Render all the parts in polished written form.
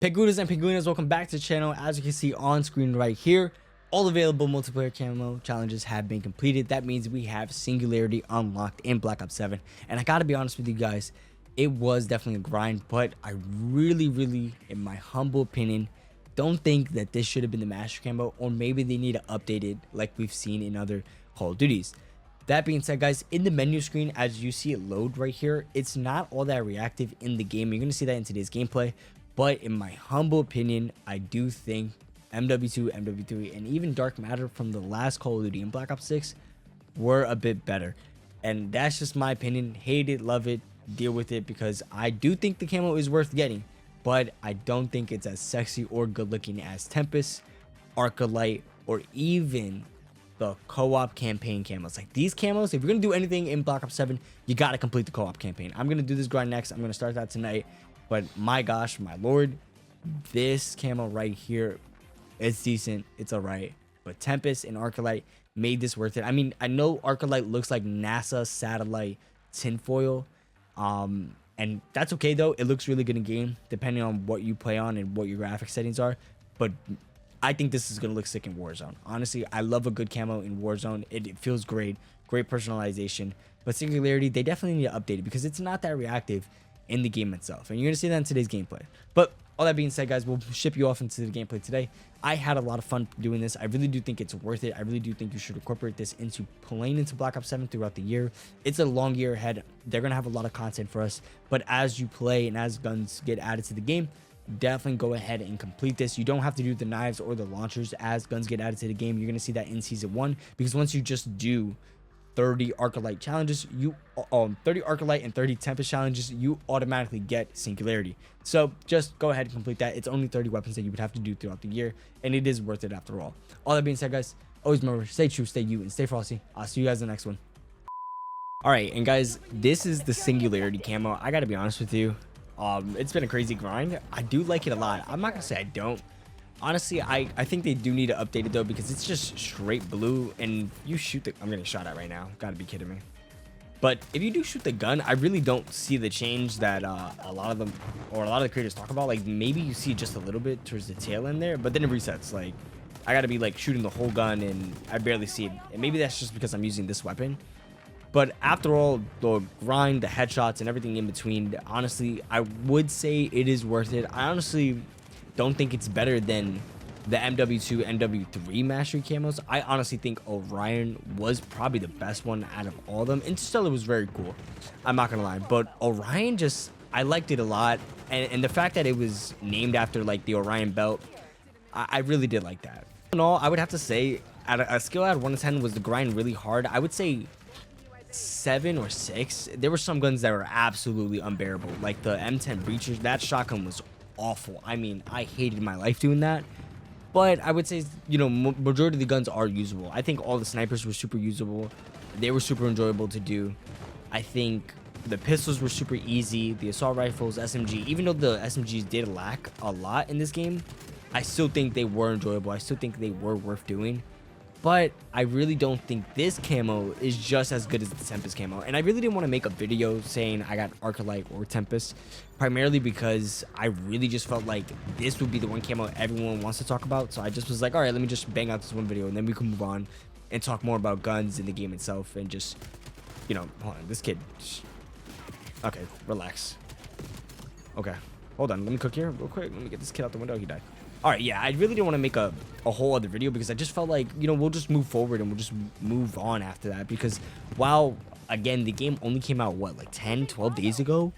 Penguinas and Penguinas, welcome back to the channel. As you can see on screen right here, all available multiplayer camo challenges have been completed. That means we have Singularity unlocked in Black Ops 7. And I gotta be honest with you guys, it was definitely a grind, but I really, in my humble opinion, don't think that this should have been the Master Camo, or maybe they need to update it like we've seen in other Call of Duties. That being said, guys, in the menu screen, as you see it load right here, it's not all that reactive in the game. You're gonna see that in today's gameplay. But in my humble opinion, I do think MW2, MW3, and even Dark Matter from the last Call of Duty and Black Ops 6 were a bit better. And that's just my opinion. Hate it, love it, deal with it, because I do think the camo is worth getting. But I don't think it's as sexy or good looking as Tempest, Arcalite, or even the co-op campaign camos. Like these camos, if you're going to do anything in Black Ops 7, you got to complete the co-op campaign. I'm going to do this grind next. I'm going to start that tonight. But my gosh, my lord, this camo right here, it's decent. It's all right. But Tempest and Arcalite made this worth it. I mean, I know Arcalite looks like NASA satellite tinfoil. And that's okay, though. It looks really good in game, depending on what you play on and what your graphic settings are. But I think this is going to look sick in Warzone. Honestly, I love a good camo in Warzone. It feels great. Great personalization. But Singularity, they definitely need to update it because it's not that reactive in the game itself, and you're gonna see that in today's gameplay. But all that being said, guys, we'll ship you off into the gameplay today. I had a lot of fun doing this. I really do think it's worth it. I really do think you should incorporate this into playing into Black Ops 7 throughout the year. It's a long year ahead. They're gonna have a lot of content for us, but as you play and as guns get added to the game, definitely go ahead and complete this. You don't have to do the knives or the launchers as guns get added to the game. You're gonna see that in season 1, because once you just do 30 Arcalite challenges, 30 Arcalite and 30 Tempest challenges, you automatically get Singularity. So just go ahead and complete that. It's only 30 weapons that you would have to do throughout the year, and it is worth it after all. All that being said, guys, always remember, stay true, stay you, and stay frosty. I'll see you guys in the next one. All right, and guys, this is the Singularity camo. I gotta be honest with you, it's been a crazy grind. I do like it a lot. I'm not gonna say I don't. Honestly, I think they do need to update it, though, because it's just straight blue, and you shoot the... I'm getting shot at right now. Gotta be kidding me. But if you do shoot the gun, I really don't see the change that a lot of the creators talk about. Like, maybe you see just a little bit towards the tail end there, but then it resets. Like, I gotta be, like, shooting the whole gun, and I barely see it. And maybe that's just because I'm using this weapon. But after all, the grind, the headshots, and everything in between, honestly, I would say it is worth it. I honestly don't think it's better than the MW2, MW3 Mastery camos. I honestly think Orion was probably the best one out of all of them. Interstellar was very cool, I'm not gonna lie, but Orion, just, I liked it a lot. And the fact that it was named after, like, the Orion belt, I really did like that. In all, I would have to say, at a skill out of 1 to 10, was the grind really hard? I would say 7 or 6. There were some guns that were absolutely unbearable, like the M10 Breachers. That shotgun was awful. I mean, I hated my life doing that. But I would say, you know, majority of the guns are usable. I think all the snipers were super usable. They were super enjoyable to do. I think the pistols were super easy. The assault rifles, SMG, even though the SMGs did lack a lot in this game, I still think they were enjoyable. I still think they were worth doing. But I really don't think this camo is just as good as the Tempest camo. And I really didn't want to make a video saying I got Arcalite or Tempest, primarily because I really just felt like this would be the one camo everyone wants to talk about. So I just was like, all right, let me just bang out this one video, and then we can move on and talk more about guns in the game itself. And just, you know, hold on, this kid. Okay, relax. Okay, hold on, let me cook here real quick. Let me get this kid out the window. He died. All right, yeah, I really didn't want to make a whole other video, because I just felt like, you know, we'll just move forward and we'll just move on after that. Because while, again, the game only came out, what, like 10, 12 days ago?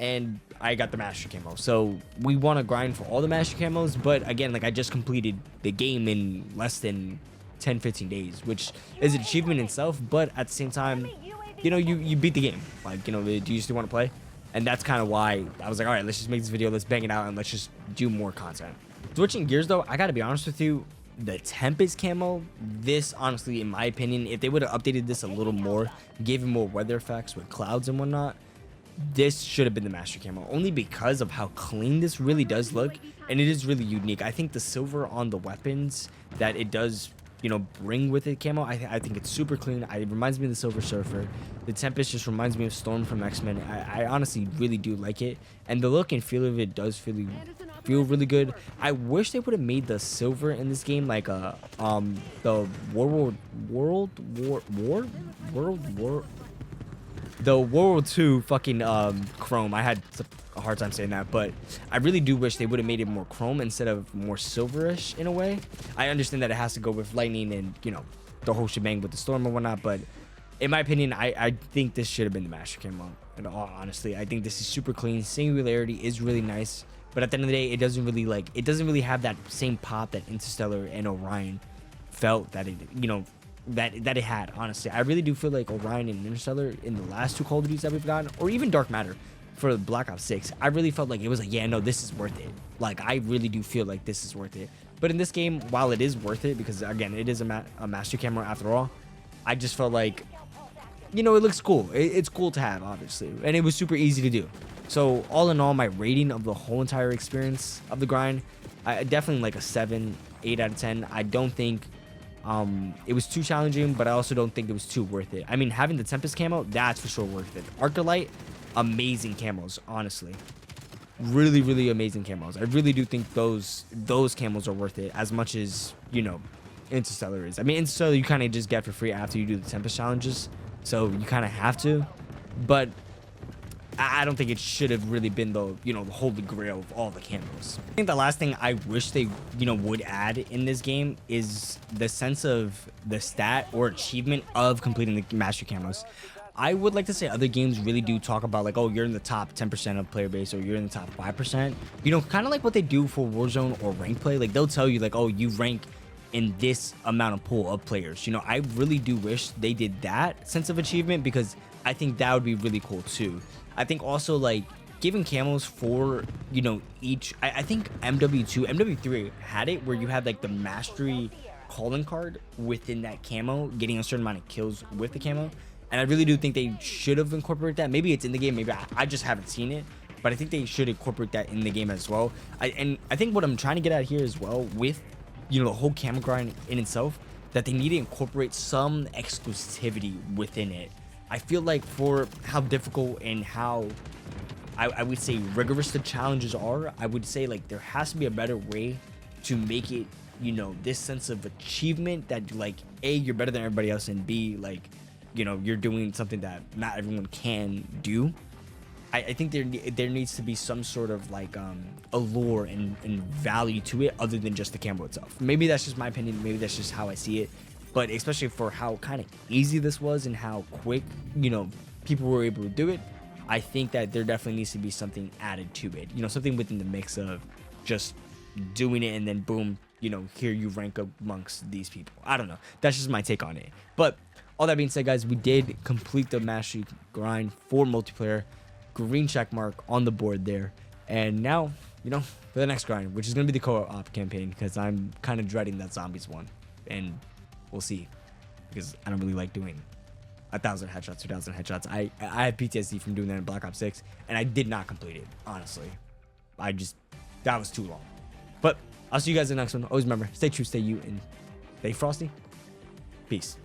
And I got the Master Camo. So we want to grind for all the Master Camos. But again, like, I just completed the game in less than 10, 15 days, which is an achievement in itself. But at the same time, you know, you beat the game. Like, you know, do you still want to play? And that's kind of why I was like, all right, let's just make this video. Let's bang it out and let's just do more content. Switching gears, though, I gotta be honest with you, the Tempest camo, this, honestly, in my opinion, if they would have updated this a little more, gave it more weather effects with clouds and whatnot, this should have been the Master Camo, only because of how clean this really does look, and it is really unique. I think the silver on the weapons that it does bring with it camo. I think it's super clean. It reminds me of the Silver Surfer. The Tempest just reminds me of Storm from X-Men. I honestly really do like it, and the look and feel of it does feel really good. I wish they would have made the silver in this game like the World War II fucking chrome. I had a hard time saying that, but I really do wish they would have made it more chrome instead of more silverish in a way. I understand that it has to go with lightning and the whole shebang with the storm and whatnot, but in my opinion, I think this should have been the Master Camo. And honestly, I think this is super clean. Singularity is really nice, but at the end of the day, it doesn't really have that same pop that Interstellar and Orion felt that it that it had. Honestly, I really do feel like Orion and Interstellar in the last two Call of Duties that we've gotten, or even Dark Matter for Black Ops 6, I really felt like it was like, yeah, no, this is worth it. Like, I really do feel like this is worth it. But in this game, while it is worth it, because again, it is a Master Camo after all, I just felt like, it looks cool. It's cool to have, obviously, and it was super easy to do. So all in all, my rating of the whole entire experience of the grind, I definitely like a 7, 8 out of 10. I don't think it was too challenging, but I also don't think it was too worth it. I mean, having the Tempest camo, that's for sure worth it. Arcalite, amazing camos, honestly. Really, really amazing camos. I really do think those camos are worth it as much as, Interstellar is. I mean, Interstellar you kind of just get for free after you do the Tempest challenges, so you kind of have to. But I don't think it should have really been the holy grail of all the camos. I think the last thing I wish they would add in this game is the sense of the stat or achievement of completing the master camos. I would like to say other games really do talk about like, oh, you're in the top 10% of player base, or you're in the top 5%. Kind of like what they do for Warzone or rank play. Like, they'll tell you like, oh, you rank in this amount of pool of players. I really do wish they did that sense of achievement, because I think that would be really cool too. I think also like giving camos for each. I think MW2, MW3 had it where you had like the mastery calling card within that camo, getting a certain amount of kills with the camo. And I really do think they should have incorporated that. Maybe it's in the game, maybe I just haven't seen it, but I think they should incorporate that in the game as well. And I think what I'm trying to get at here as well with the whole camo grind in itself, that they need to incorporate some exclusivity within it. I feel like for how difficult and how I would say rigorous the challenges are, I would say like there has to be a better way to make it, this sense of achievement that like A, you're better than everybody else, and B, like you're doing something that not everyone can do. I think there needs to be some sort of like allure and value to it other than just the camo itself. Maybe that's just my opinion, maybe that's just how I see it, but especially for how kind of easy this was and how quick people were able to do it, I think that there definitely needs to be something added to it, something within the mix of just doing it and then boom, here you rank up amongst these people. I don't know, that's just my take on it. But all that being said, guys, we did complete the mastery grind for multiplayer. Green check mark on the board there. And now, for the next grind, which is going to be the co-op campaign, because I'm kind of dreading that zombies one. And we'll see, because I don't really like doing 1,000 headshots, 2,000 headshots. I had PTSD from doing that in Black Ops 6, and I did not complete it, honestly. That was too long. But I'll see you guys in the next one. Always remember, stay true, stay you, and stay frosty. Peace.